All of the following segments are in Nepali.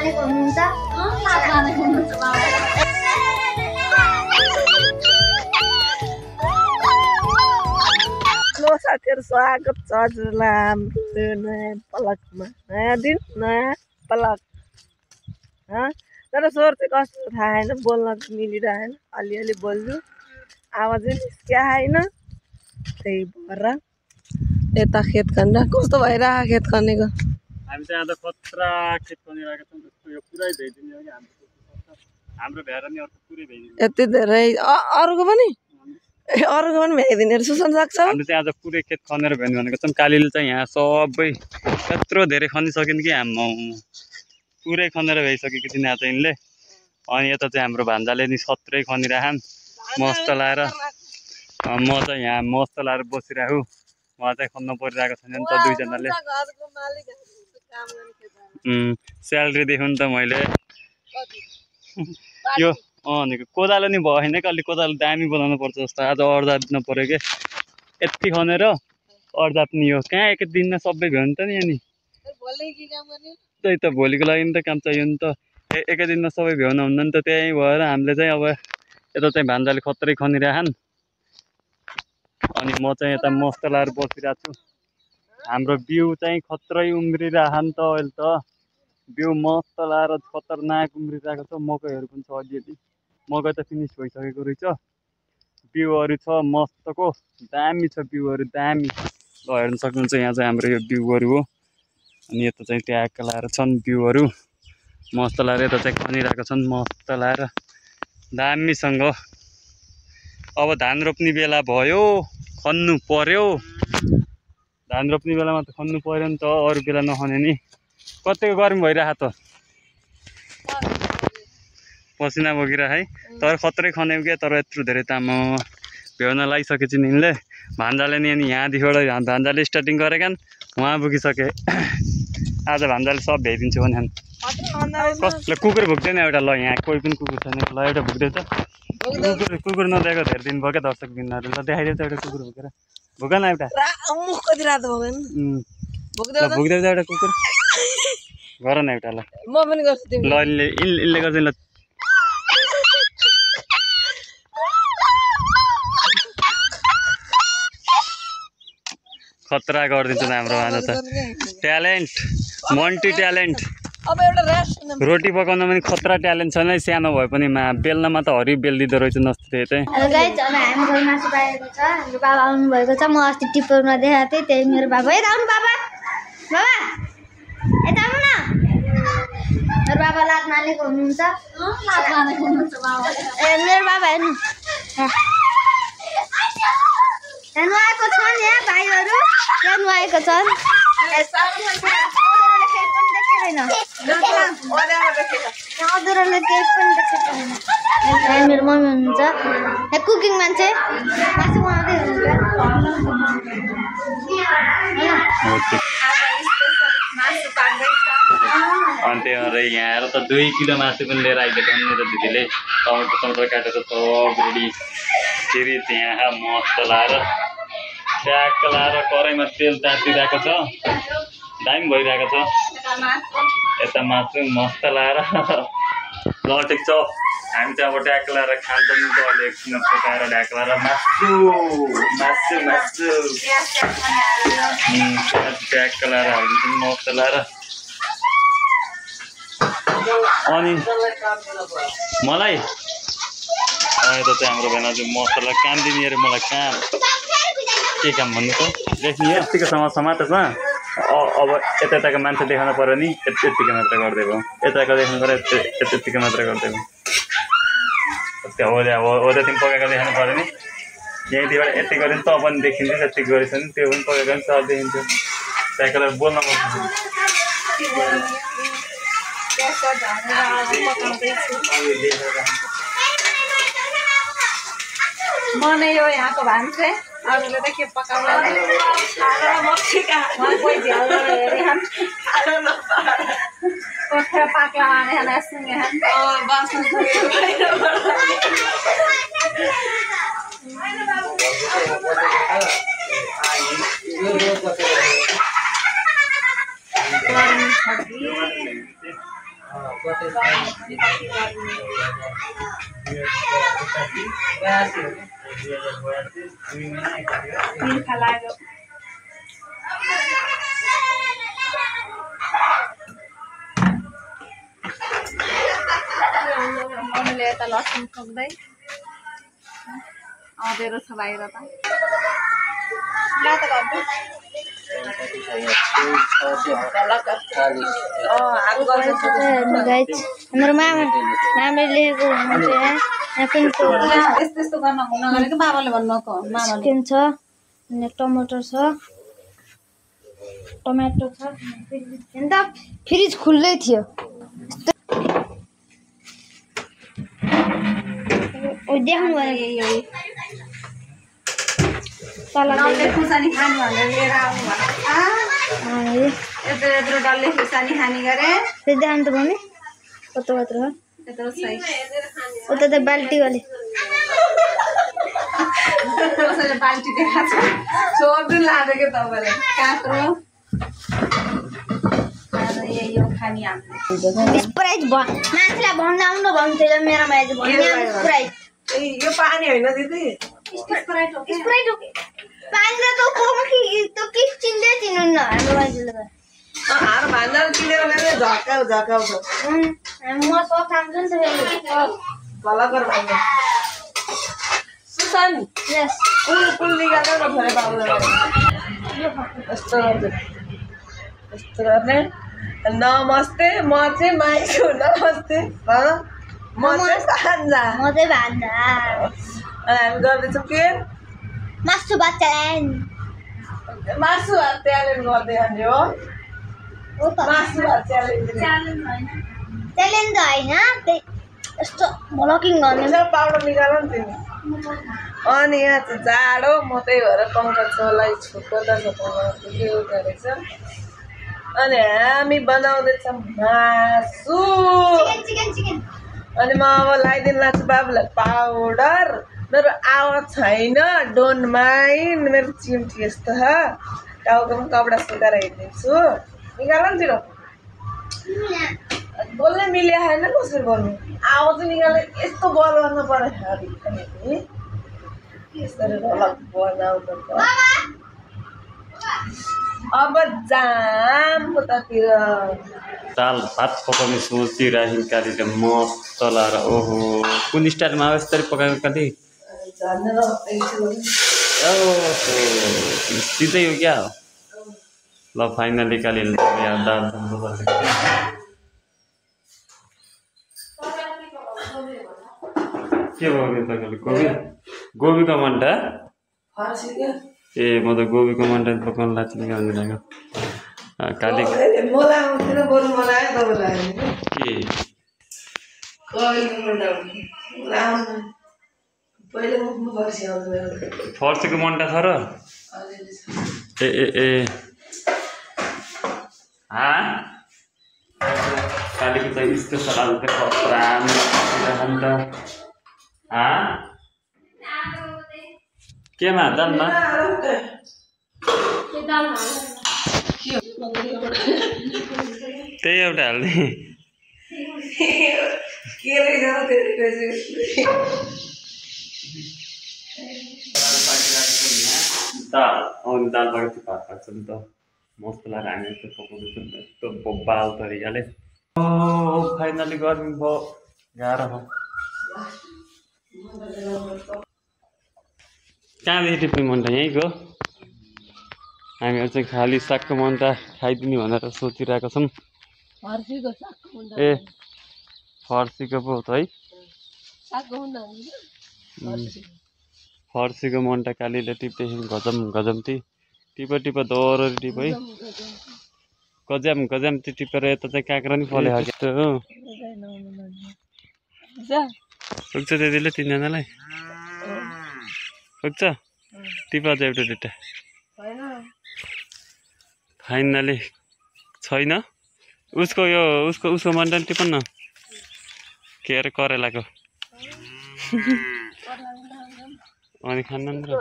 मानेको हुनुहुन्छ लात मानेको हुनुहुन्छ बाबा हेलो साथीहरु स्वागत छ हजुरलाई हाम्रो नयाँ पलकमा नयाँ दिन नयाँ पलक तर स्वर चाहिँ कस्तो थाहा छैन बोल्न मिलिरहेन अलिअलि बोल्छु आवाजै निस्किया छैन त्यही भएर यता खेत खन्दा कस्तो भइरहेको खेत खनेको हामी चाहिँ आज खतरा खेत खनिरहेका छौँ यो पुरै भइदिने हो कि हाम्रो भ्याएर नि अर्को पुरै भइदिने यति धेरै अरूको पनि भ्याइदिने सुसन सक्छ हामीले चाहिँ आज पुरै खेत खनेर भ्याउने भनेको छौँ कालीले चाहिँ यहाँ सबै यत्रो धेरै खनिसक्यो कि हाम्रो पुरै खनेर भइसकेको थिएन आज यिनले अनि यता चाहिँ हाम्रो भान्जाले नि सत्रै खनिराखन् मस्त लाएर म चाहिँ यहाँ मस्त लाएर बसिरहेको उहाँ चाहिँ खन्न परिरहेको छैन नि त दुईजनाले स्यालेरी देख्नु नि त मैले यो भनेको कोदालो नि भएन कि अलिक कोदालो दामी बनाउनु पर्छ जस्तो आज अर्धा दिन पऱ्यो कि यति खनेर अर्धा पनि यो कहाँ एक दिनमा सबै भ्याउनु त नि अनि त्यही त भोलिको लागि त काम चाहियो नि त एकै दिनमा सबै भ्याउनु हुन्न नि त त्यही भएर हामीले चाहिँ अब यता चाहिँ भान्जाले खत्रै खनिराखन् अनि म चाहिँ यता मस्त लाएर बसिरहेको छु हाम्रो बिउ चाहिँ खत्रै उम्रिरहेको नि त अहिले त बिउ मस्त लाएर खतरनाक उम्रिरहेको छ मकैहरू पनि छ अलिअलि मकै त फिनिस भइसकेको रहेछ बिउहरू छ मस्तको दामी छ बिउहरू दामी ल हेर्न सक्नुहुन्छ यहाँ चाहिँ हाम्रो यो बिउहरू हो अनि यता चाहिँ ट्याक्क लाएर छन् बिउहरू मस्त लाएर यता चाहिँ खनिरहेको छन् मस्त लाएर दामीसँग अब धान रोप्ने बेला भयो खन्नु पर्यो धान रोप्ने बेलामा त खन्नु पर्यो नि त अरू बेला नखने नि कतिको गर्मी भइरहेको त पसिना बोकिरहेको है तर खत्रै खन्यौँ क्या तर यत्रो धेरै तामा भ्याउन लगाइसकेपछि नि यिनले भान्जाले नि अनि यहाँदेखिबाट भान्जाले स्टार्टिङ गरेका उहाँ पुगिसके आज भान्जाले सब भ्याइदिन्छु भने कसले कुकुर भुक्दैन एउटा ल यहाँ कोही पनि कुकुर छैन ल एउटा भुक्दैछ कुकुर नदिएको धेरै दिन भयो क्या दर्शक बिनहरू ल देखाइदिएछ एउटा कुकुर भुकेर भुक न एउटा भुक्दैछ एउटा कुकुर गर न एउटा ल म पनि गर्छु ल यसले गर्छ ल खतरा गरिदिन्छ हाम्रो आज त ट्यालेन्ट मल्टी ट्यालेन्ट अब एउटा रोटी पकाउन पनि खतरा ट्यालेन्ट छ नै सानो भए पनि बेल्नमा त हरि बेल्दिँदो रहेछ नस्ते चाहिँ हेलो गाइज अब हाम्रो मासु पाएको छ हाम्रो बाबा आउनु भएको छ म अस्ति टिप्परमा देखाएको थिएँ त्यही मेरो बाबा यता आउनु बाबा बाबा यता आउनु न मेरो बाबा लात मानेको हुनुहुन्छ लात मानेको हुनुहुन्छ बाबा ए मेरो बाबा हेर्नु हेर्नु आएको छन् यहाँ भाइहरू हेर्नु आएको छन् अधुराले केही पनि देखेको छैन मेरो मम्मी हुनुहुन्छ यहाँ कुकिङ मान्छे मासु बनाउँदै अनि त्यही भएर यहाँ आएर त 2 किलो मासु पनि लिएर आइदिएको मेरो दिदीले टमाटर काटेर सब रेडी फेरि त्यहाँ मस्त लाएर ट्याक्क लाएर कराईमा तेल तातिरहेको छ दामी भइरहेको छ यता मासु मस्त लाएर ल ठिक छ हामी चाहिँ अब ट्याक्क लाएर खान्छौँ नि त अहिले एकछिन पकाएर ट्याक्क लाएर मासु ट्याक्क लाएर हालिदिन्छौँ मस्त लाएर अनि मलाई यता चाहिँ हाम्रो भेनाजु मसला काम दिने अरे मलाई काम के काम भन्नु त लेख्ने हो यतिको समातेमा अब यताको मान्छे देखाउनु पर्यो नि यतिको मात्र गर्दै भयो यताको देख्नु पर्यो यतिको मात्र गर्दै भयो ओदा तिमी पकाएको देखाउनु पर्यो नि यहीँतिर यति गऱ्यो नि त पनि देखिन्छ यति गरेछ नि त्यो पनि पकाएको नि सब देखिन्छ त्यहाँको बोल्न म नै यो यहाँको भान्से अरूले त के पकाउनु पाक्ला माने सुने मम्मीले यता लसुन ठोक्दै आउँदै छ बाहिर त हाम्रो मामाले लेखेको हुनुहुन्छ यहाँ पनि यस्तो गर्न हुन गरेको बाबाले भन्नुभएको मामाले चिकन छ अनि टमाटर छ टमाटो छ अन्त फ्रिज खुल्लै थियो देखाउनु भयो तल डल्ले खुर्सानी खानु भनेर लिएर आउनु भएको यत्रो यत्रो डल्ले खुर्सानी खाने गरे त्यो देखाउनु त मम्मी कत्रो कत्रो हो यत्रो साइज उता त बाल्टी वाले कसैले बाल्टी देखाएको छ सोध्नु लाँदैको तपाईँले काँक्रो यो खाने हामीले स्प्राइट मान्छेलाई भन्न आउनु भन्थ्यो मेरोमा आज भन्ने स्प्राइट यो पानी होइन दिदी स्प्राइट हो पानी त त के चिन्दै चिन्नुहुन्न हाम्रो मान्छेले त हार भान्दा किनेर ल्याएर झकाउँछ म सब खान्छु नि त भलकर भान्दा सुसान यस कुल निकालेर फेरि बाबुलाई यस्तो गर्ने नमस्ते म चाहिँ माइसु नमस्ते म चाहिँ भान्जा म चाहिँ भान्जा हामी गर्दैछौँ के मासु भात च्यालेन्ज मासु भात च्यालेन्ज गर्दै खाने हो हो त मासु भात च्यालेन्ज च्यालेन्ज होइन त्यही यस्तो भ्लगिङ गर्ने पाउडर निकाल नि तिमी अनि यहाँ चाहिँ जाडो म त्यही भएर पङ्कज छोलाई छोड्दा छ के रहेछ अनि हामी बनाउँदैछौँ मासु चिकन अनि म अब लगाइदिनु लाग्छु बाबुलाई पाउडर मेरो आवाज छैन डोन्ट माइन्ड मेरो चिम्टी यस्तो छ टाउकोमा कपडा सुकाएर हिँडिदिन्छु निकाल नि छिटो बोल्नै मिले होइन कसरी बोल्नु आवाज निकाल्ने यस्तो बल गर्नु पर्यो यसरी ढोलक बनाउनु अब जाम उतातिर दाल भात पकाउने सोचिरहेको कालीले मस्त लाएर ओहो कुन स्टाइलमा हो यसरी पकाएको काली सिधै हो क्या हो ल फाइनली कालीले दाल के भयो तपाईँले गोबीको मन्टा ए म त गोबीको मन्टा पकाउनु लाग्छ निकाल्नु काली मलाई आउँथेन बरु मलाई आयो तपाईँलाई के पहिले फर्सीको मन्टा छ र ए ए ए कालीको त यस्तो सलाद केमा दालमा त्यही एउटा हाल्ने दाल आउने दालबाट चाहिँ भात पाक्छ नि त मस्त लगाएर हामी यस्तो पकाउँदैछौँ यस्तो बाल तरिकाले फाइनली गर्मी भयो गाह्रो भयो कहाँदेखि टिप्ने मन्टा यहीँको हामीहरू चाहिँ खाली सागको मन्टा खाइदिने भनेर सोचिरहेको छौँ ए फर्सीको पो त है फर्सीको मन्टा कालीले टिप्दैछौँ गजम ती टिप दोहोरो टिप है गजाम टिपेर यता चाहिँ काँक्रा नि फले त्यस्तो हो पुग्छ त्यतिले तिनजनालाई पुग्छ टिप अझ एउटा दुइटा फाइनली छैन उसको मन्टा टिप न के अरे करेलाको अनि खान्न नि र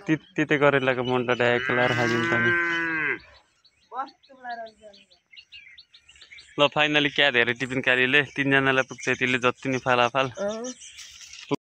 तिते करेलाको मन्टा ड्याएको लाएर खाइदिन्छ नि ल फाइनली क्या धेरै टिफिन क्यारीले 3 जनालाई पुग्छ यतिले जति नि फालाफाल